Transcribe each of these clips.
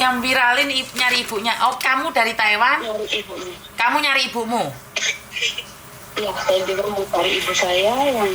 Yang viralin nyari ibunya. Oh, kamu dari Taiwan? Nyari ibunya. Kamu nyari ibumu? Ya, saya juga mau cari ibu saya yang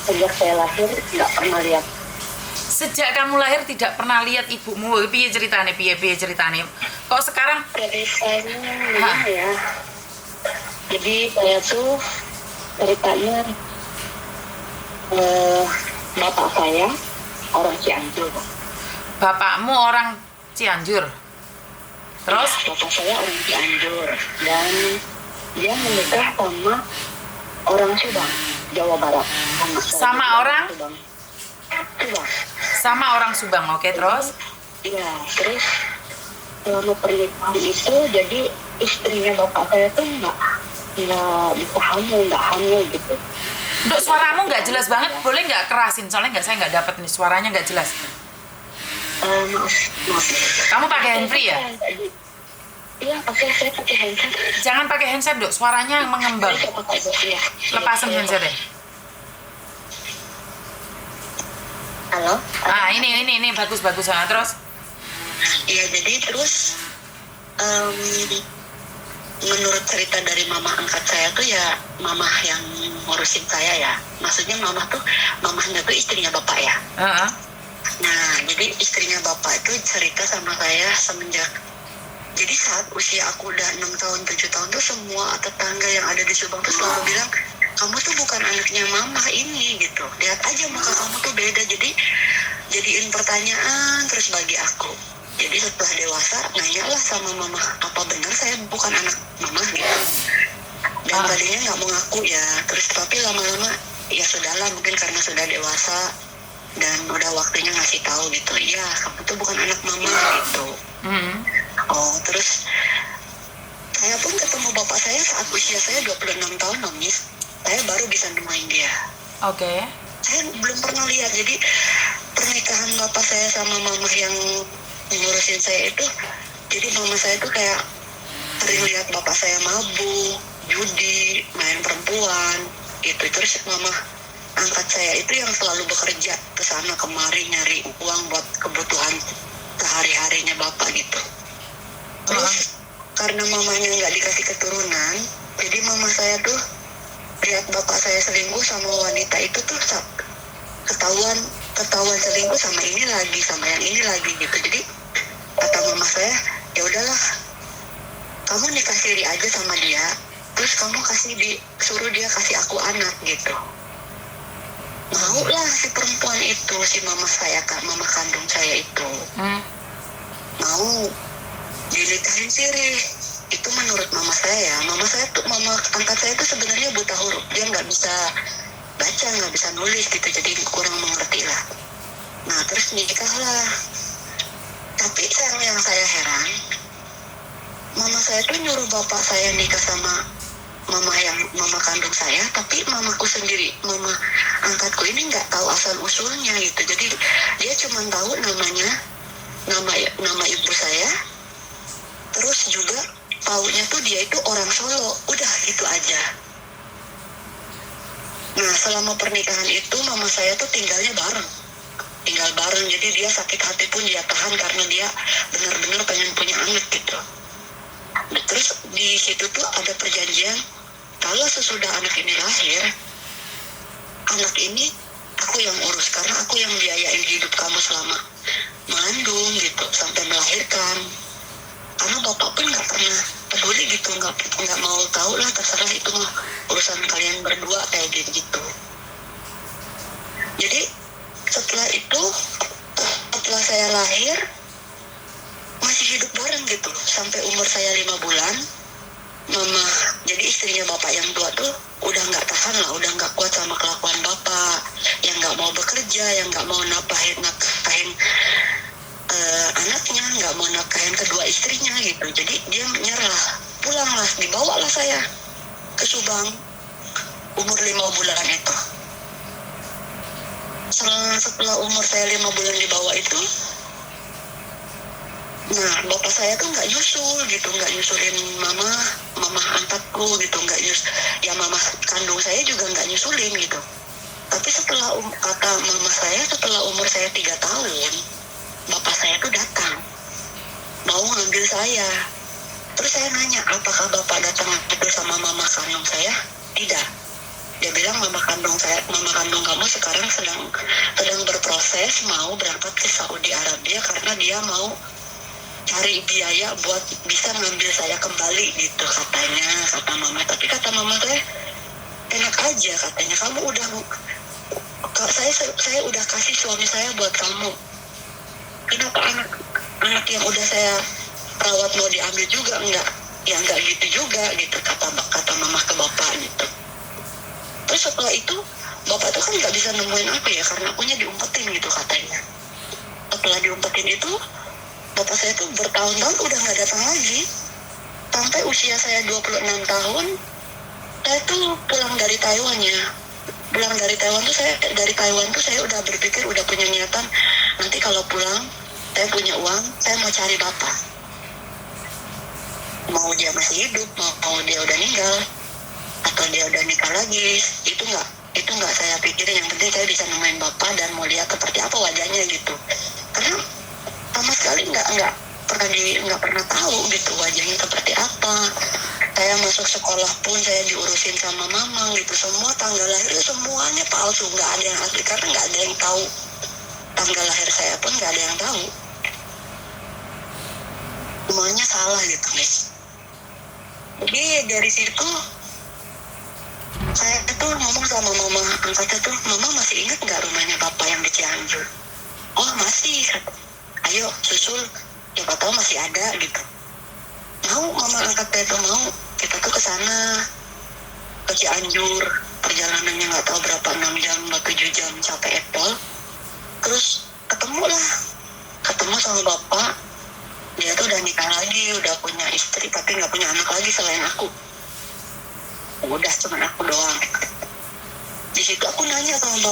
sejak saya lahir nggak pernah lihat. Sejak kamu lahir tidak pernah lihat ibumu. Piye ceritane? Piye ceritane? Kok sekarang? Ceritanya gimana ya? Jadi saya tuh ceritanya bapak saya orang Cianjur. Bapakmu orang Cianjur. Terus? Bapak saya orang Cianjur dan dia menikah sama orang Subang, Jawa Barat. Sama orang? Subang. Sama orang Subang. Oke, terus? Iya, terus selama pernikahan itu jadi istrinya bapak saya tuh nggak bisa hamil, nggak hamil gitu. Dok, suaramu nggak jelas banget. Boleh nggak kerasin? Soalnya saya nggak dapet nih, suaranya nggak jelas. Maaf. Kamu pakai handfree ya? Iya, saya pakai handset. Jangan pakai handset, Dok. Suaranya mengembang. Saya pakai ya. Lepasin handsetnya. Halo? Ah, ini bagus. Ah, terus? Iya, jadi terus menurut cerita dari mama angkat saya tuh ya mama yang ngurusin saya ya. Maksudnya mamahnya tuh istrinya bapak ya. Nah, jadi istrinya bapak itu cerita sama saya semenjak. Jadi saat usia aku udah 6 tahun, 7 tahun tuh semua tetangga yang ada di Subang tuh selalu bilang, kamu tuh bukan anaknya mama ini gitu. Lihat aja muka kamu tuh beda. Jadi jadiin pertanyaan terus bagi aku. Jadi setelah dewasa, nanyalah sama mama, apa benar saya bukan anak mama gitu. Dan tadinya nggak mau ngaku ya. Terus tapi lama-lama, ya sudahlah mungkin karena sudah dewasa dan udah waktunya ngasih tahu gitu. Iya, kamu tuh bukan anak mama gitu. Oh, terus saya pun ketemu bapak saya saat usia saya 26 tahun, Miss. Saya baru bisa nemuin dia. Oke. Saya belum pernah lihat. Jadi pernikahan bapak saya sama mama yang ngurusin saya itu, jadi mama saya tuh kayak sering lihat bapak saya mabuk, judi, main perempuan gitu. Terus mama angkat saya itu yang selalu bekerja ke sana kemari nyari uang buat kebutuhan sehari-harinya bapak gitu. Terus karena mamanya nggak dikasih keturunan, jadi mama saya tuh lihat bapak saya selingkuh sama wanita itu tuh ketahuan selingkuh sama ini lagi, sama yang ini lagi gitu. Jadi kata mama saya, ya udahlah, kamu nikah siri aja sama dia, terus kamu suruh dia kasih aku anak gitu. Mau lah si perempuan itu, si mama kandung saya itu mau dinikahin siri. Itu menurut mama saya. Mama angkat saya tuh sebenarnya buta huruf, dia nggak bisa baca, nggak bisa nulis gitu, jadi kurang mengerti lah. Nah terus nikahlah. Tapi yang saya heran, mama saya tuh nyuruh bapak saya nikah sama mama kandung saya, tapi mamaku sendiri, mama angkatku ini nggak tahu asal usulnya gitu. Jadi dia cuma tahu nama ibu saya, terus juga taunya tuh dia itu orang Solo, udah gitu aja. Nah selama pernikahan itu mama saya tuh tinggal bareng, jadi dia sakit hati pun dia tahan karena dia benar-benar pengen punya anak gitu. Terus di situ tuh ada perjanjian, kalau sesudah anak ini lahir, anak ini aku yang urus karena aku yang biayain hidup kamu selama mengandung gitu sampai melahirkan. Karena bapak pun nggak pernah peduli gitu, nggak mau tahu lah, terserah itu mah urusan kalian berdua kayak gitu. Jadi setelah saya lahir masih hidup bareng gitu sampai umur saya 5 bulan. Mama, jadi istrinya bapak yang tua tuh udah nggak tahan lah, udah nggak kuat sama kelakuan bapak yang nggak mau bekerja, yang nggak mau nafkahin anaknya, nggak mau nafkahin kedua istrinya gitu. Jadi dia menyerah, pulanglah, dibawalah saya ke Subang umur 5 bulan itu. Setelah umur saya 5 bulan dibawa itu, nah bapak saya tuh nggak nyusulin mama angkatku gitu, ya mama kandung saya juga nggak nyusulin gitu. Tapi kata mama saya, setelah umur saya 3 tahun bapak saya tuh datang mau ngambil saya. Terus saya nanya, apakah bapak datang itu sama mama kandung saya? Tidak. Dia bilang mama kandung kamu sekarang sedang berproses mau berangkat ke Saudi Arabia karena dia mau cari biaya buat bisa ngambil saya kembali gitu katanya, kata mama. Tapi kata mama saya, enak aja katanya, kamu udah saya udah kasih suami saya buat kamu. Kenapa anak yang udah saya rawat mau diambil juga? Enggak, ya enggak gitu juga gitu, kata mama ke bapak gitu. Terus setelah itu bapak tuh kan nggak bisa nemuin aku ya karena akunya diumpetin gitu katanya. Setelah diumpetin itu bapak saya tuh bertahun-tahun udah nggak datang lagi. Sampai usia saya 26 tahun saya tuh pulang dari Taiwan ya. Pulang dari Taiwan tuh saya udah berpikir, udah punya niatan, nanti kalau pulang saya punya uang, saya mau cari bapak. Mau dia masih hidup, mau dia udah meninggal, atau dia udah nikah lagi, itu nggak saya pikirin. Yang penting saya bisa nemuin bapak dan mau lihat seperti apa wajahnya gitu. Karena sama sekali nggak pernah tahu gitu wajahnya seperti apa. Saya masuk sekolah pun saya diurusin sama mama gitu, semua tanggal lahir semuanya palsu, nggak ada yang asli karena nggak ada yang tahu tanggal lahir saya pun, nggak ada yang tahu, semuanya salah gitu guys. Jadi dari situ saya tuh ngomong sama mama angkatnya tuh, mama masih ingat nggak rumahnya bapak yang di Cianjur? Oh masih, ayo susul, siapa tahu masih ada gitu. Mau mama angkatnya tuh mau, kita tuh ke sana ke Cianjur, perjalanannya nggak tahu berapa, 6 jam atau 7 jam sampai Apple. Terus ketemu sama bapak, dia tuh udah nikah lagi, udah punya istri tapi nggak punya anak lagi selain aku. Udah cuma aku doang. Di situ aku nanya sama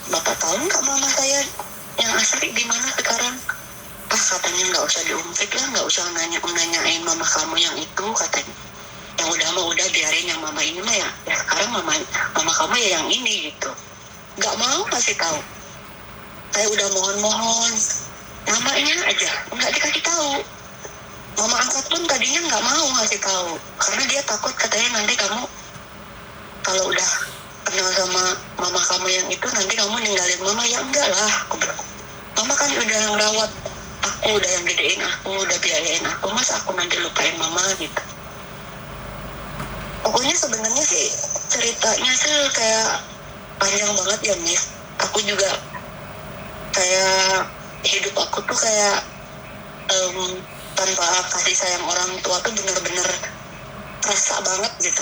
bapak tahu nggak mama saya yang asli di mana sekarang? Katanya nggak usah diungkit lah, nggak usah nanyain mama kamu yang itu katanya. Yang udah biarin yang mama ini mah ya sekarang mama kamu ya yang ini gitu. Nggak mau kasih tahu. Saya udah mohon namanya aja nggak dikasih tahu. Mama angkat pun tadinya nggak mau ngasih tahu karena dia takut, katanya nanti kamu kalau udah kenal sama mama kamu yang itu nanti kamu ninggalin mama. Ya enggak lah, aku bilang, mama kan udah ngerawat aku, udah yang gedein aku, udah biayain aku, masa aku nanti lupain mama gitu. Pokoknya sebenarnya sih ceritanya sih kayak panjang banget ya Miss. Aku juga kayak hidup aku tuh kayak tanpa kasih sayang orang tua tuh bener-bener kerasa banget gitu.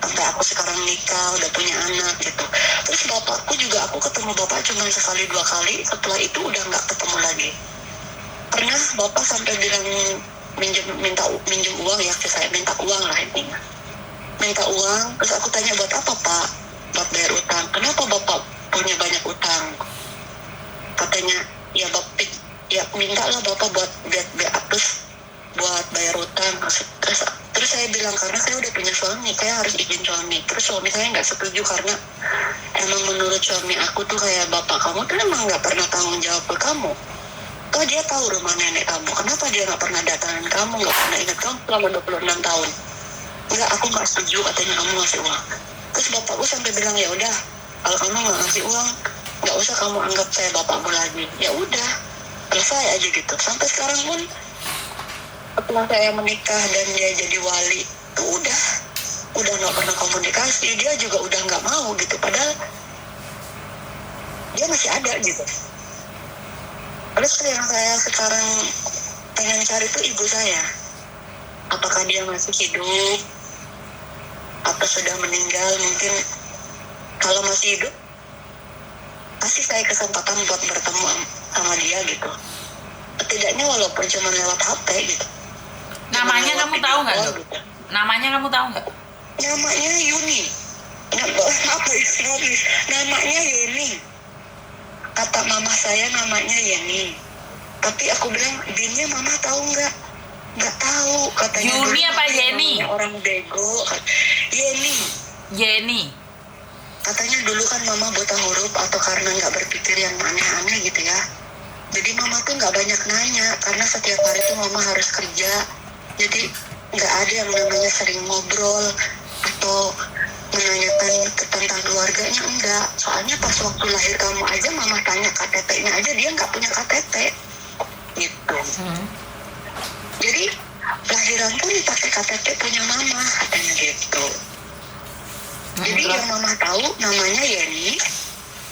Sampai aku sekarang nikah, udah punya anak gitu. Terus bapakku juga, aku ketemu bapak cuma sekali 2 kali, setelah itu udah nggak ketemu lagi. Pernah bapak sampai bilang minjem uang ya ke saya, minta uang lah intinya. Minta uang, terus aku tanya buat apa pak? Buat bayar utang. Kenapa bapak punya banyak utang? Katanya ya bapak ya minta lah bapak buat buat bayar utang. Terus saya bilang karena saya udah punya suami, saya harus izin suami. Terus suami saya nggak setuju karena emang menurut suami aku tuh kayak, bapak kamu tuh emang nggak pernah tanggung jawab ke kamu. Toh dia tahu rumah nenek kamu, kenapa dia nggak pernah datangin kamu, nggak pernah ingat kamu selama 26 tahun? Enggak, aku nggak setuju katanya kamu ngasih uang. Terus bapakku sampai bilang ya udah, kalau kamu nggak ngasih uang, nggak usah kamu anggap saya bapakmu lagi. Ya udah, selesai aja gitu. Sampai sekarang pun setelah saya menikah dan dia jadi wali, tuh udah nggak pernah komunikasi. Dia juga udah nggak mau gitu, padahal dia masih ada gitu. Terus yang saya sekarang pengen cari tuh ibu saya. Apakah dia masih hidup? Apa sudah meninggal? Mungkin kalau masih hidup, pasti saya kesempatan buat bertemu sama dia gitu. Setidaknya walaupun cuma lewat HP gitu. Namanya kamu tahu nggak? Gitu. Namanya kamu tahu nggak? Namanya Yuni. Apa ya? Namanya Yeni. Kata mama saya namanya Yeni. Tapi aku bilang, Binnya mama tahu nggak? Nggak tahu katanya. Yuni apa Yeni? Orang bego. Yeni. Yeni. Katanya dulu kan mama buta huruf atau karena nggak berpikir yang aneh-aneh gitu ya. Jadi mama tuh nggak banyak nanya karena setiap hari tuh mama harus kerja. Jadi nggak ada yang namanya sering ngobrol atau menanyakan tentang keluarganya, enggak. Soalnya pas waktu lahir kamu aja mama tanya KTP-nya aja dia nggak punya KTP gitu. Jadi lahiran pun pakai KTP punya mama katanya gitu. Jadi yang mama tahu namanya Yeni,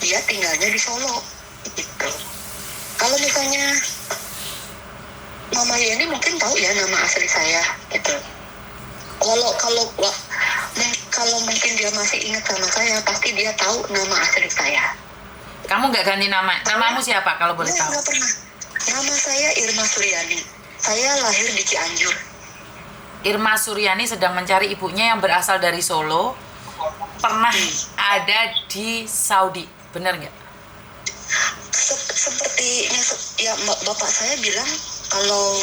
dia tinggalnya di Solo gitu. Kalau misalnya Mama Yeni mungkin tahu ya nama asli saya gitu. Kalau mungkin dia masih ingat sama saya, pasti dia tahu nama asli saya. Kamu nggak ganti nama? Namamu siapa kalau boleh tahu? Nggak pernah. Nama saya Irma Suryani. Saya lahir di Cianjur. Irma Suryani sedang mencari ibunya yang berasal dari Solo. Pernah ada di Saudi, benar nggak? Sepertinya ya bapak saya bilang kalau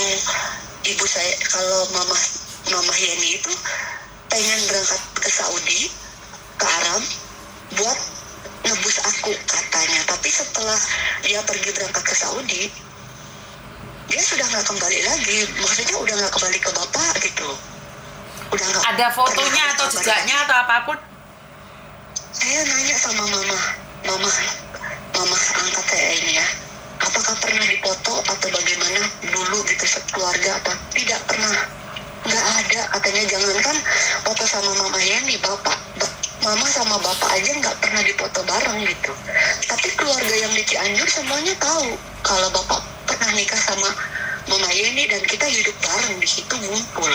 ibu saya, kalau mama Yeni itu pengen berangkat ke Saudi, ke Arab buat nebus aku katanya. Tapi setelah dia pergi berangkat ke Saudi, dia sudah nggak kembali lagi. Maksudnya udah nggak kembali ke bapak gitu. Udah nggak. Ada fotonya atau jejaknya atau apapun? Saya nanya sama mama angkat saya ini ya, apakah pernah dipoto atau bagaimana dulu gitu sekeluarga atau tidak pernah, nggak ada katanya. Jangankan foto sama mama Yeni, mama sama bapak aja nggak pernah dipoto bareng gitu. Tapi keluarga yang di Cianjur semuanya tahu kalau bapak pernah nikah sama mama Yeni dan kita hidup bareng di situ ngumpul.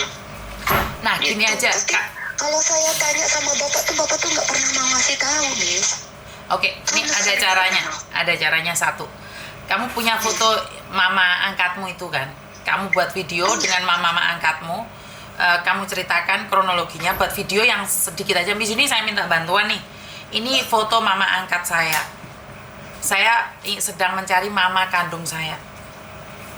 Nah gitu. gini aja Tapi, Kak. kalau saya tanya sama bapak tuh nggak pernah mau ngasih tahu, Miss. Oke, ini ada caranya satu. Kamu punya foto mama angkatmu itu kan? Kamu buat video dengan mama angkatmu. Kamu ceritakan kronologinya, buat video yang sedikit aja. Di sini saya minta bantuan nih. Ini foto mama angkat saya. Saya sedang mencari mama kandung saya.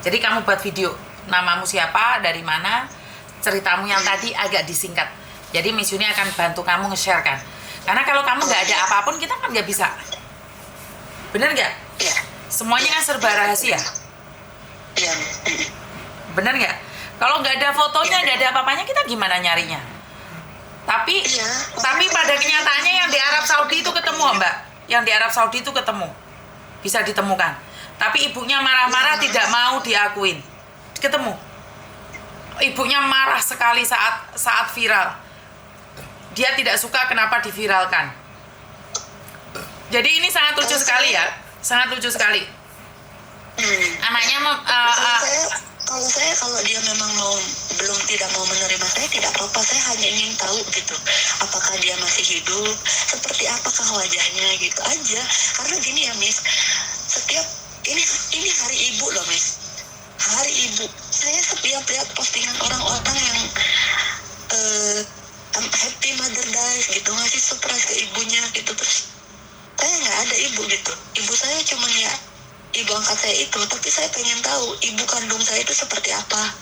Jadi kamu buat video. Namamu siapa, dari mana, ceritamu yang tadi agak disingkat. Jadi Miss Yuni akan bantu kamu nge-share kan. Karena kalau kamu nggak ada apapun, kita kan nggak bisa. Bener nggak? Iya. Semuanya kan serba rahasia. Iya. Bener nggak? Kalau nggak ada fotonya, nggak ada apa-apanya, kita gimana nyarinya? Tapi pada kenyataannya yang di Arab Saudi itu ketemu, Mbak. Yang di Arab Saudi itu ketemu. Bisa ditemukan. Tapi ibunya marah-marah, tidak mau diakuin. Ketemu. Ibunya marah sekali saat viral. Dia tidak suka kenapa diviralkan. Jadi ini sangat lucu sekali ya. Sangat lucu sekali. Anaknya kalau dia memang tidak mau menerima saya, tidak apa-apa. Saya hanya ingin tahu gitu, apakah dia masih hidup, seperti apakah wajahnya gitu aja. Karena gini ya, Miss, setiap ini hari ibu loh, Miss. Hari ibu. Saya setiap lihat postingan orang-orang yang happy Mother Day gitu, ngasih surprise ke ibunya gitu, terus saya nggak ada ibu gitu. Ibu saya cuma ya ibu angkat saya itu, tapi saya pengen tahu ibu kandung saya itu seperti apa.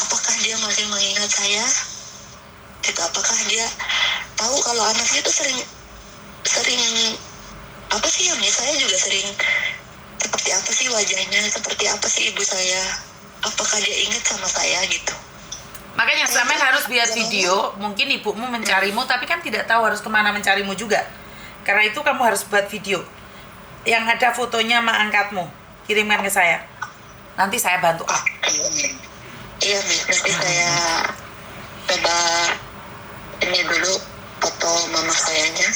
Apakah dia masih mengingat saya gitu, apakah dia tahu kalau anaknya itu sering apa sih ya, saya juga sering seperti apa sih wajahnya, seperti apa sih ibu saya, apakah dia ingat sama saya gitu. Makanya sampai harus buat video. Mungkin ibumu mencarimu, tapi kan tidak tahu harus kemana mencarimu juga. Karena itu kamu harus buat video yang ada fotonya mak angkatmu, kirimkan ke saya. Nanti saya bantu. Iya, Miss. Nanti saya coba ini dulu foto mama sayanya.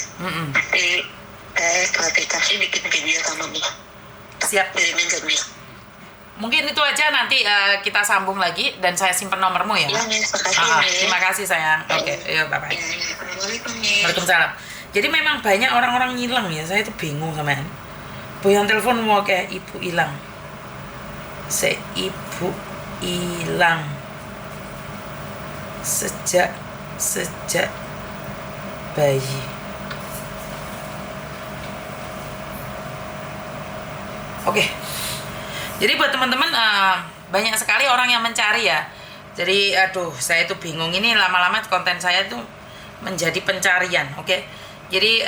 Nanti saya klarifikasi bikin video sama Miss. Siap. Kirimin ke Miss. Mungkin itu aja, nanti kita sambung lagi dan saya simpen nomormu ya. Iya, Miss. Makasih, terima kasih sayang. Oke, yuk bye-bye. Assalamualaikum, Miss. Waalaikumsalam. Jadi memang banyak orang-orang ngilang ya. Saya tuh bingung sama ini. Bu yang telepon mau kayak ibu hilang. Ibu hilang. Sejak bayi. Oke. Jadi buat teman-teman banyak sekali orang yang mencari ya. Jadi aduh, saya tuh bingung, ini lama-lama konten saya tuh menjadi pencarian, oke? Jadi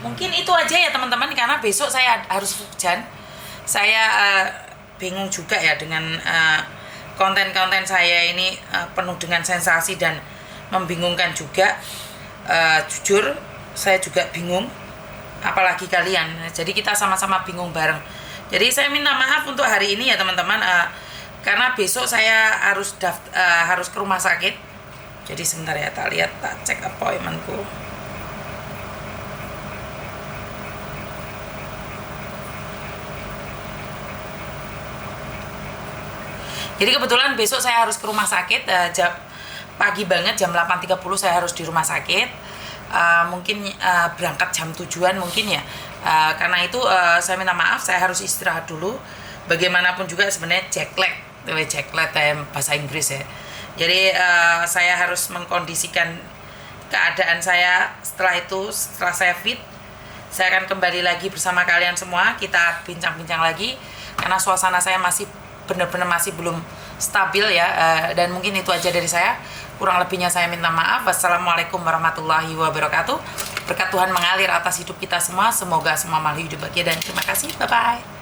mungkin itu aja ya teman-teman, karena besok saya harus hujan. Saya bingung juga ya dengan konten-konten saya ini penuh dengan sensasi dan membingungkan juga. Jujur saya juga bingung, apalagi kalian. Jadi kita sama-sama bingung bareng. Jadi saya minta maaf untuk hari ini ya teman-teman, karena besok saya harus ke rumah sakit. Jadi sebentar ya, tak cek appointmentku. Jadi kebetulan besok saya harus ke rumah sakit, pagi banget jam 8.30 saya harus di rumah sakit. Mungkin berangkat jam 7-an mungkin ya. Karena itu saya minta maaf, saya harus istirahat dulu. Bagaimanapun juga sebenarnya jet lag bahasa Inggris ya. Jadi saya harus mengkondisikan keadaan saya. Setelah saya fit, saya akan kembali lagi bersama kalian semua. Kita bincang-bincang lagi karena suasana saya masih benar-benar masih belum stabil ya. Dan mungkin itu aja dari saya. Kurang lebihnya saya minta maaf. Wassalamualaikum warahmatullahi wabarakatuh. Berkat Tuhan mengalir atas hidup kita semua. Semoga semua makhluk hidup bahagia dan terima kasih. Bye-bye.